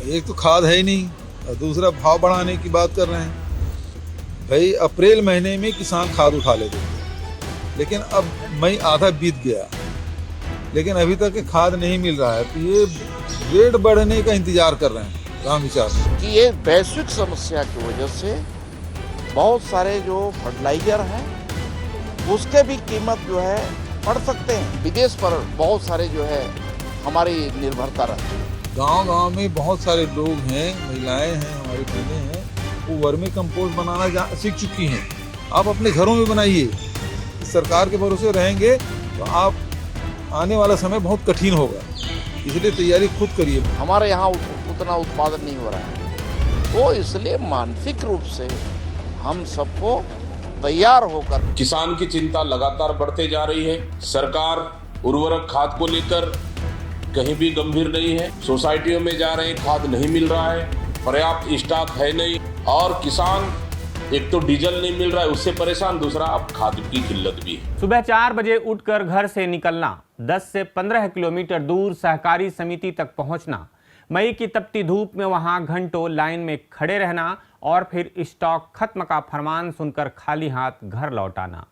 एक तो खाद है ही नहीं और दूसरा भाव बढ़ाने की बात कर रहे हैं। भाई अप्रैल महीने में किसान खाद उठा लेते थे, लेकिन अब मई आधा बीत गया, लेकिन अभी तक खाद नहीं मिल रहा है। तो ये रेट बढ़ने का इंतजार कर रहे हैं राम विचार कि ये वैश्विक समस्या की वजह से बहुत सारे जो फर्टिलाइजर हैं उसके भी कीमत जो है बढ़ सकते हैं। विदेश पर बहुत सारे जो है हमारी निर्भरता रहती है। गांव में बहुत सारे लोग हैं, महिलाएं हैं, हमारी बहनें हैं, वो वर्मी कंपोस्ट बनाना सीख चुकी हैं। आप अपने घरों में बनाइए। सरकार के भरोसे रहेंगे तो आप आने वाला समय बहुत कठिन होगा, इसलिए तैयारी खुद करिए। हमारे यहाँ उतना उत्पादन नहीं हो रहा है, तो इसलिए मानसिक रूप से हम सबको तैयार होकर। किसान की चिंता लगातार बढ़ते जा रही है। सरकार उर्वरक खाद को लेकर कहीं भी गंभीर नहीं है। सोसाइटियों में जा रहे हैं, खाद नहीं मिल रहा है, पर्याप्त स्टॉक है नहीं, और किसान एक तो डीजल नहीं मिल रहा है उससे परेशान, दूसरा अब खाद की किल्लत भी है। सुबह 4 बजे उठकर घर से निकलना, 10 से 15 किलोमीटर दूर सहकारी समिति तक पहुंचना, मई की तपती धूप में वहां घंटों लाइन में खड़े रहना और फिर स्टॉक खत्म का फरमान सुनकर खाली हाथ घर लौट आना।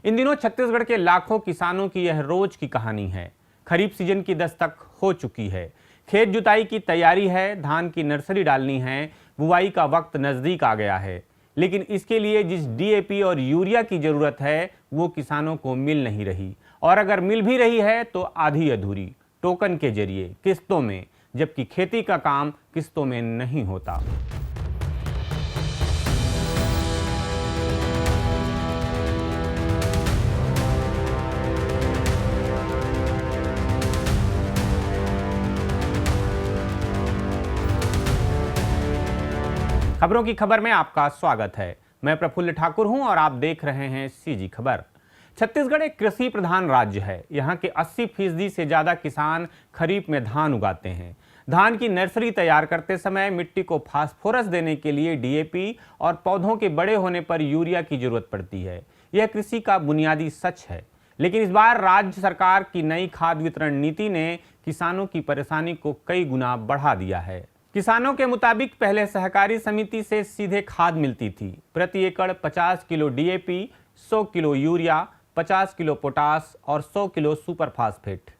इन दिनों छत्तीसगढ़ के लाखों किसानों की यह रोज की कहानी है। खरीफ सीजन की दस्तक हो चुकी है, खेत जुताई की तैयारी है, धान की नर्सरी डालनी है, बुआई का वक्त नजदीक आ गया है, लेकिन इसके लिए जिस डीएपी और यूरिया की जरूरत है वो किसानों को मिल नहीं रही, और अगर मिल भी रही है तो आधी अधूरी, टोकन के जरिए, किस्तों में, जबकि खेती का काम किस्तों में नहीं होता। खबरों की खबर में आपका स्वागत है। मैं प्रफुल्ल ठाकुर हूं और आप देख रहे हैं सीजी खबर। छत्तीसगढ़ एक कृषि प्रधान राज्य है। यहां के 80% से ज्यादा किसान खरीफ में धान उगाते हैं। धान की नर्सरी तैयार करते समय मिट्टी को फास्फोरस देने के लिए डीएपी और पौधों के बड़े होने पर यूरिया की जरूरत पड़ती है। यह कृषि का बुनियादी सच है, लेकिन इस बार राज्य सरकार की नई खाद वितरण नीति ने किसानों की परेशानी को कई गुना बढ़ा दिया है। किसानों के मुताबिक पहले सहकारी समिति से सीधे खाद मिलती थी। प्रति एकड़ 50 kilo DAP, 100 kilo urea, 50 kilo potash और 100 किलो सुपर फास्फेट,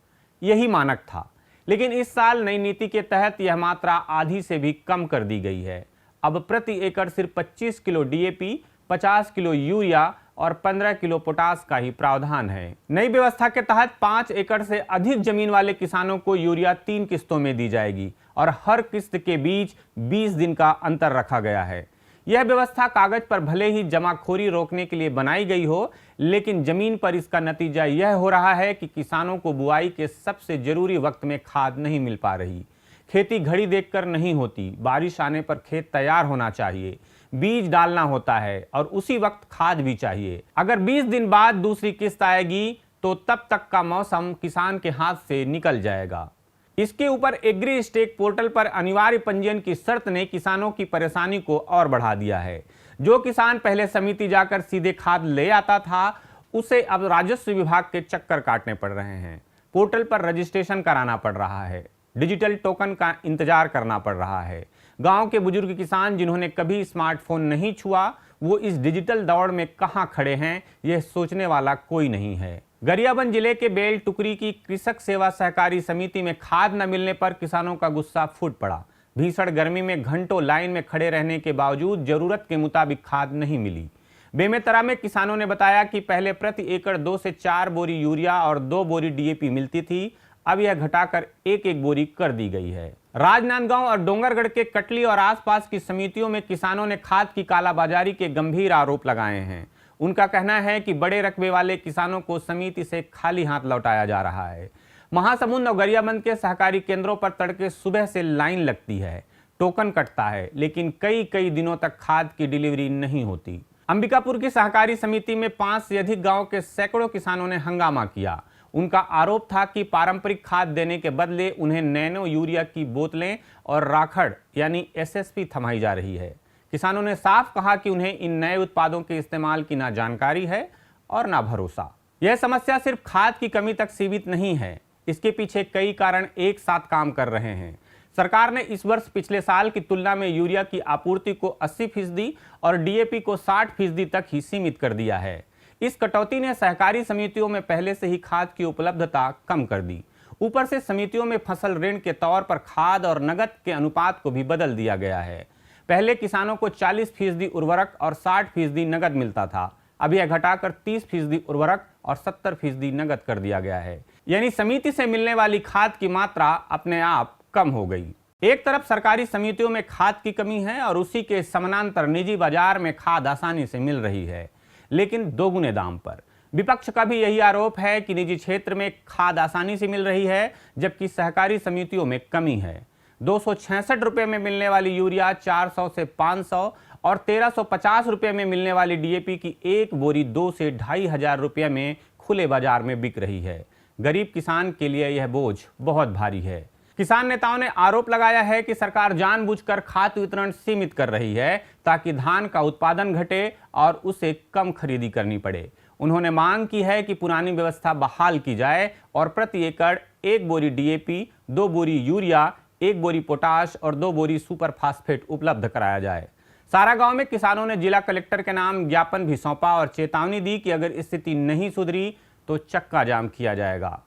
यही मानक था। लेकिन इस साल नई नीति के तहत यह मात्रा आधी से भी कम कर दी गई है। अब प्रति एकड़ सिर्फ 25 किलो डीएपी, 50 किलो यूरिया और 15 किलो पोटास का ही प्रावधान है। नई व्यवस्था के तहत 5 एकड़ से अधिक जमीन वाले किसानों को यूरिया 3 किस्तों में दी जाएगी और हर किस्त के बीच 20 दिन का अंतर रखा गया है। यह व्यवस्था कागज पर भले ही जमाखोरी रोकने के लिए बनाई गई हो, लेकिन जमीन पर इसका नतीजा यह हो रहा है कि किसानों को बुआई के सबसे जरूरी वक्त में खाद नहीं मिल पा रही। खेती घड़ी देखकर नहीं होती, बारिश आने पर खेत तैयार होना चाहिए, बीज डालना होता है और उसी वक्त खाद भी चाहिए। अगर 20 दिन बाद दूसरी किस्त आएगी तो तब तक का मौसम किसान के हाथ से निकल जाएगा। इसके ऊपर एग्री स्टेक पोर्टल पर अनिवार्य पंजीयन की शर्त ने किसानों की परेशानी को और बढ़ा दिया है। जो किसान पहले समिति जाकर सीधे खाद ले आता था, उसे अब राजस्व विभाग के चक्कर काटने पड़ रहे हैं। पोर्टल पर रजिस्ट्रेशन कराना पड़ रहा है, डिजिटल टोकन का इंतजार करना पड़ रहा है। गांव के बुजुर्ग किसान जिन्होंने कभी स्मार्टफोन नहीं छुआ, वो इस डिजिटल दौड़ में कहां खड़े हैं, यह सोचने वाला कोई नहीं है। गरियाबंद जिले के बेल टुकरी की कृषक सेवा सहकारी समिति में खाद न मिलने पर किसानों का गुस्सा फूट पड़ा। भीषण गर्मी में घंटों लाइन में खड़े रहने के बावजूद जरूरत के मुताबिक खाद नहीं मिली। बेमेतरा में किसानों ने बताया कि पहले प्रति एकड़ 2 से 4 बोरी यूरिया और 2 बोरी डीएपी मिलती थी, अब यह घटाकर 1-1 बोरी कर दी गई है। राजनांदगांव और डोंगरगढ़ के कटली और आसपास की समितियों में किसानों ने खाद की कालाबाजारी के गंभीर आरोप लगाए हैं। उनका कहना है कि बड़े रकबे वाले किसानों को समिति से खाली हाथ लौटाया जा रहा है। महासमुंद और गरियाबंद के सहकारी केंद्रों पर तड़के सुबह से लाइन लगती है, टोकन कटता है, लेकिन कई दिनों तक खाद की डिलीवरी नहीं होती। अंबिकापुर की सहकारी समिति में 5 से अधिक गांव के सैकड़ों किसानों ने हंगामा किया। उनका आरोप था कि पारंपरिक खाद देने के बदले उन्हें नैनो यूरिया की बोतलें और राखड़ यानी एसएसपी थमाई जा रही है। किसानों ने साफ कहा कि उन्हें इन नए उत्पादों के इस्तेमाल की ना जानकारी है और ना भरोसा। यह समस्या सिर्फ खाद की कमी तक सीमित नहीं है, इसके पीछे कई कारण एक साथ काम कर रहे हैं। सरकार ने इस वर्ष पिछले साल की तुलना में यूरिया की आपूर्ति को 80% और डीएपी को 60% तक ही सीमित कर दिया है। इस कटौती ने सहकारी समितियों में पहले से ही खाद की उपलब्धता कम कर दी। ऊपर से समितियों में फसल ऋण के तौर पर खाद और नकद के अनुपात को भी बदल दिया गया है। पहले किसानों को 40% उर्वरक और 60% नकद मिलता था, अब यह घटाकर 30% उर्वरक और 70% नकद कर दिया गया है। यानी समिति से मिलने वाली खाद की मात्रा अपने आप कम हो गई। एक तरफ सरकारी समितियों में खाद की कमी है और उसी के समानांतर निजी बाजार में खाद आसानी से मिल रही है, लेकिन दोगुने दाम पर। विपक्ष का भी यही आरोप है कि निजी क्षेत्र में खाद आसानी से मिल रही है, जबकि सहकारी समितियों में कमी है। 266 रुपये में मिलने वाली यूरिया 400 से 500 और 1350 रुपये में मिलने वाली डीएपी की एक बोरी 2 से 2,500 रुपये में खुले बाजार में बिक रही है। गरीब किसान के लिए यह बोझ बहुत भारी है। किसान नेताओं ने आरोप लगाया है कि सरकार जानबूझकर खाद वितरण सीमित कर रही है ताकि धान का उत्पादन घटे और उसे कम खरीदी करनी पड़े। उन्होंने मांग की है कि पुरानी व्यवस्था बहाल की जाए और प्रति एकड़ 1 बोरी डीएपी, 2 बोरी यूरिया, 1 बोरी पोटाश और 2 बोरी सुपर फास्फेट उपलब्ध कराया जाए। सारा गांव में किसानों ने जिला कलेक्टर के नाम ज्ञापन भी सौंपा और चेतावनी दी कि अगर स्थिति नहीं सुधरी तो चक्का जाम किया जाएगा।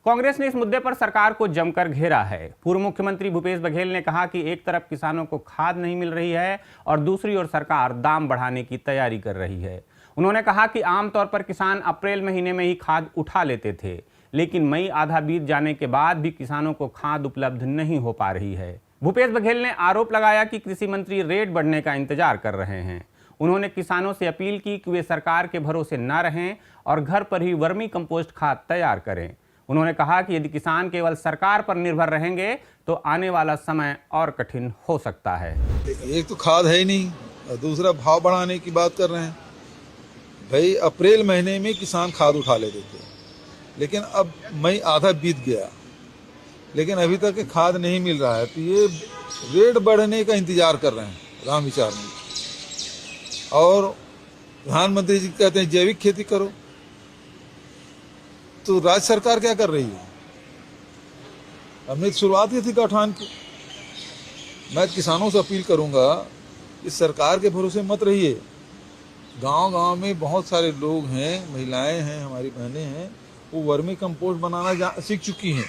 कांग्रेस ने इस मुद्दे पर सरकार को जमकर घेरा है। पूर्व मुख्यमंत्री भूपेश बघेल ने कहा कि एक तरफ किसानों को खाद नहीं मिल रही है और दूसरी ओर सरकार दाम बढ़ाने की तैयारी कर रही है। उन्होंने कहा कि आमतौर पर किसान अप्रैल महीने में ही खाद उठा लेते थे, लेकिन मई आधा बीत जाने के बाद भी किसानों को खाद उपलब्ध नहीं हो पा रही है। भूपेश बघेल ने आरोप लगाया कि कृषि मंत्री रेट बढ़ने का इंतजार कर रहे हैं। उन्होंने किसानों से अपील की कि वे सरकार के भरोसे न रहें और घर पर ही वर्मी कंपोस्ट खाद तैयार करें। उन्होंने कहा कि यदि किसान केवल सरकार पर निर्भर रहेंगे तो आने वाला समय और कठिन हो सकता है। एक तो खाद है ही नहीं और दूसरा भाव बढ़ाने की बात कर रहे हैं। भाई अप्रैल महीने में किसान खाद उठा लेते थे, लेकिन अब मई आधा बीत गया, लेकिन अभी तक खाद नहीं मिल रहा है। तो ये रेट बढ़ने का इंतजार कर रहे हैं राम विचार में। और प्रधानमंत्री जी कहते हैं जैविक खेती करो, तो राज्य सरकार क्या कर रही है? हमने शुरुआत की थी गौठान की। मैं किसानों से अपील करूंगा कि सरकार के भरोसे मत रहिए। गांव-गांव में बहुत सारे लोग हैं, महिलाएं हैं, हमारी बहनें हैं, वो वर्मी कंपोस्ट बनाना सीख चुकी हैं।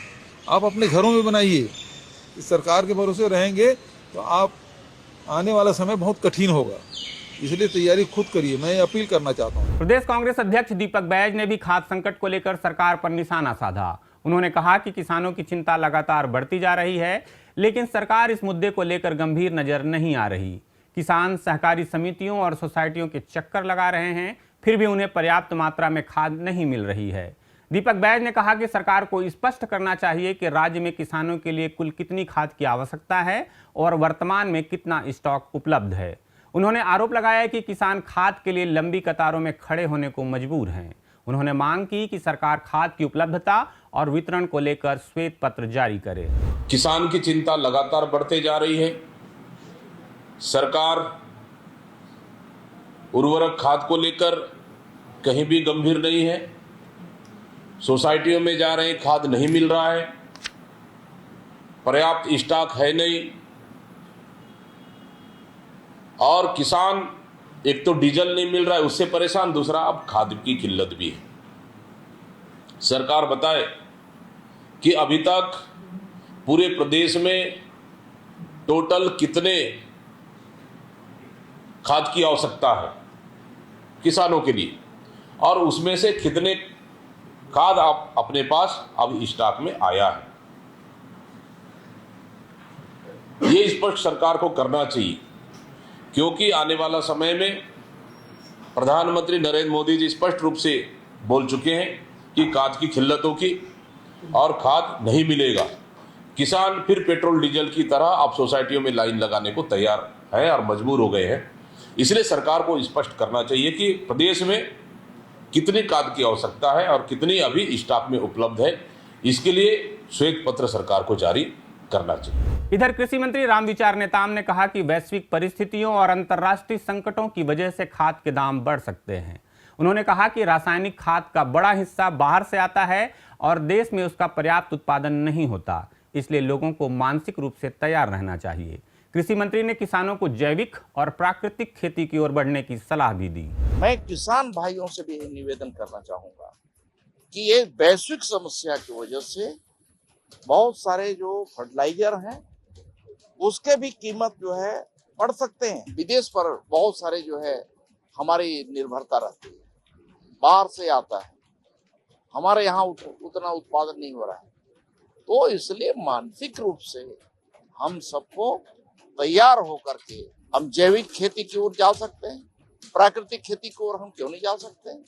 आप अपने घरों में बनाइए। इस सरकार के भरोसे रहेंगे तो आप आने वाला समय बहुत कठिन होगा, इसलिए तैयारी खुद करिए। मैं अपील करना चाहता हूँ। प्रदेश कांग्रेस अध्यक्ष दीपक बैज ने भी खाद संकट को लेकर सरकार पर निशाना साधा। उन्होंने कहा कि किसानों की चिंता लगातार बढ़ती जा रही है, लेकिन सरकार इस मुद्दे को लेकर गंभीर नजर नहीं आ रही। किसान सहकारी समितियों और सोसाइटियों के चक्कर लगा रहे हैं, फिर भी उन्हें पर्याप्त मात्रा में खाद नहीं मिल रही है। दीपक बैज ने कहा कि सरकार को स्पष्ट करना चाहिए कि राज्य में किसानों के लिए कुल कितनी खाद की आवश्यकता है और वर्तमान में कितना स्टॉक उपलब्ध है। उन्होंने आरोप लगाया कि किसान खाद के लिए लंबी कतारों में खड़े होने को मजबूर हैं। उन्होंने मांग की कि सरकार खाद की उपलब्धता और वितरण को लेकर श्वेत पत्र जारी करे। किसान की चिंता लगातार बढ़ते जा रही है। सरकार उर्वरक खाद को लेकर कहीं भी गंभीर नहीं है। सोसाइटियों में जा रहे खाद नहीं मिल रहा है, पर्याप्त स्टॉक है नहीं, और किसान एक तो डीजल नहीं मिल रहा है उससे परेशान, दूसरा अब खाद की किल्लत भी है। सरकार बताए कि अभी तक पूरे प्रदेश में टोटल कितने खाद की आवश्यकता है किसानों के लिए, और उसमें से कितने खाद आप अपने पास अब स्टॉक में आया है। ये स्पष्ट सरकार को करना चाहिए, क्योंकि आने वाला समय में प्रधानमंत्री नरेंद्र मोदी जी स्पष्ट रूप से बोल चुके हैं कि खाद की किल्लत होगी और खाद नहीं मिलेगा। किसान फिर पेट्रोल डीजल की तरह अब सोसाइटियों में लाइन लगाने को तैयार है और मजबूर हो गए हैं। इसलिए सरकार को स्पष्ट करना चाहिए कि प्रदेश में कितनी खाद की आवश्यकता है और कितनी अभी स्टॉक में उपलब्ध है। इसके लिए श्वेत पत्र सरकार को जारी करना चाहिए। इधर कृषि मंत्री रामविचार नेताम ने कहा कि वैश्विक परिस्थितियों और अंतर्राष्ट्रीय संकटों की वजह से खाद के दाम बढ़ सकते हैं। उन्होंने कहा कि रासायनिक खाद का बड़ा हिस्सा बाहर से आता है और देश में उसका पर्याप्त उत्पादन नहीं होता। इसलिए लोगों को मानसिक रूप से तैयार रहना चाहिए। कृषि मंत्री ने किसानों को जैविक और प्राकृतिक खेती की ओर बढ़ने की सलाह भी दी। मैं किसान भाइयों से भी निवेदन करना चाहूंगा कि ये वैश्विक समस्या की वजह से बहुत सारे जो फर्टिलाइजर हैं उसके भी कीमत जो है बढ़ सकते हैं। विदेश पर बहुत सारे जो है हमारी निर्भरता रहती है, बाहर से आता है, हमारे यहाँ उतना उत्पादन नहीं हो रहा है। तो इसलिए मानसिक रूप से हम सबको तैयार होकर के हम जैविक खेती की ओर जा सकते हैं, प्राकृतिक खेती की ओर हम क्यों नहीं जा सकते हैं।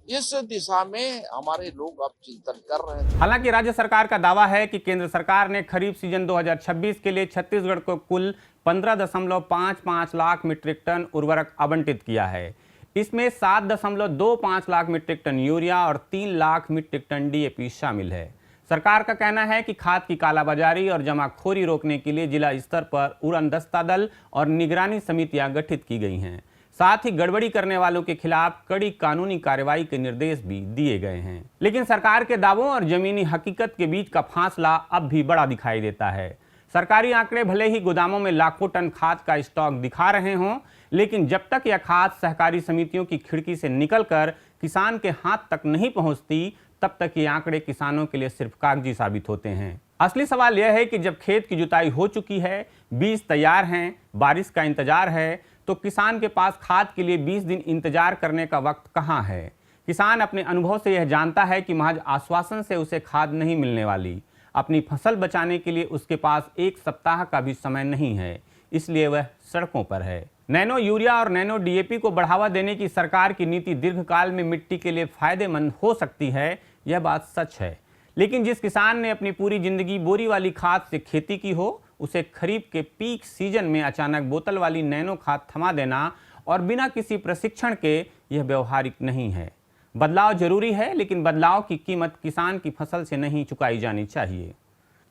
इस दिशा में हमारे लोग अब चिंतन कर रहे हैं। हालांकि राज्य सरकार का दावा है कि केंद्र सरकार ने खरीफ सीजन 2026 के लिए छत्तीसगढ़ को कुल 15.55 लाख मीट्रिक टन उर्वरक आवंटित किया है। इसमें 7.25 लाख मीट्रिक टन यूरिया और 3 लाख मीट्रिक टन डीएपी शामिल है। सरकार का कहना है कि खाद की कालाबाजारी और जमाखोरी रोकने के लिए जिला स्तर पर उड़न दस्ता दल और निगरानी समितियां गठित की गई हैं। साथ ही गड़बड़ी करने वालों के खिलाफ कड़ी कानूनी कार्रवाई के निर्देश भी दिए गए हैं। लेकिन सरकार के दावों और जमीनी हकीकत के बीच का फासला अब भी बड़ा दिखाई देता है। सरकारी आंकड़े भले ही गोदामों में लाखों टन खाद का स्टॉक दिखा रहे हों, लेकिन जब तक यह खाद सहकारी समितियों की खिड़की से निकलकर किसान के हाथ तक नहीं पहुंचती, तब तक ये आंकड़े किसानों के लिए सिर्फ कागजी साबित होते हैं। असली सवाल यह है कि जब खेत की जुताई हो चुकी है, बीज तैयार हैं, बारिश का इंतजार है, तो किसान के पास खाद के लिए 20 दिन इंतजार करने का वक्त कहाँ है। किसान अपने अनुभव से यह जानता है कि महज आश्वासन से उसे खाद नहीं मिलने वाली। अपनी फसल बचाने के लिए उसके पास 1 सप्ताह का भी समय नहीं है, इसलिए वह सड़कों पर है। नैनो यूरिया और नैनो डीएपी को बढ़ावा देने की सरकार की नीति दीर्घकाल में मिट्टी के लिए फायदेमंद हो सकती है, यह बात सच है। लेकिन जिस किसान ने अपनी पूरी जिंदगी बोरी वाली खाद से खेती की हो, उसे खरीफ के पीक सीजन में अचानक बोतल वाली नैनो खाद थमा देना और बिना किसी प्रशिक्षण के यह व्यवहारिक नहीं है। बदलाव जरूरी है, लेकिन बदलाव की कीमत किसान की फसल से नहीं चुकाई जानी चाहिए।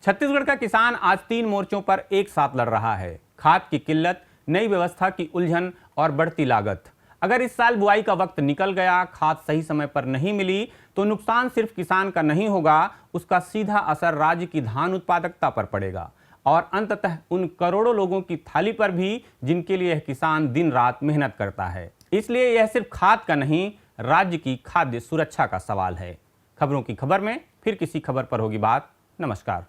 छत्तीसगढ़ का किसान आज 3 मोर्चों पर एक साथ लड़ रहा है। खाद की किल्लत, नई व्यवस्था की उलझन और बढ़ती लागत। अगर इस साल बुआई का वक्त निकल गया, खाद सही समय पर नहीं मिली, तो नुकसान सिर्फ किसान का नहीं होगा, उसका सीधा असर राज्य की धान उत्पादकता पर पड़ेगा और अंततः उन करोड़ों लोगों की थाली पर भी जिनके लिए यह किसान दिन रात मेहनत करता है। इसलिए यह सिर्फ खाद का नहीं, राज्य की खाद्य सुरक्षा का सवाल है। खबरों की खबर में फिर किसी खबर पर होगी बात। नमस्कार।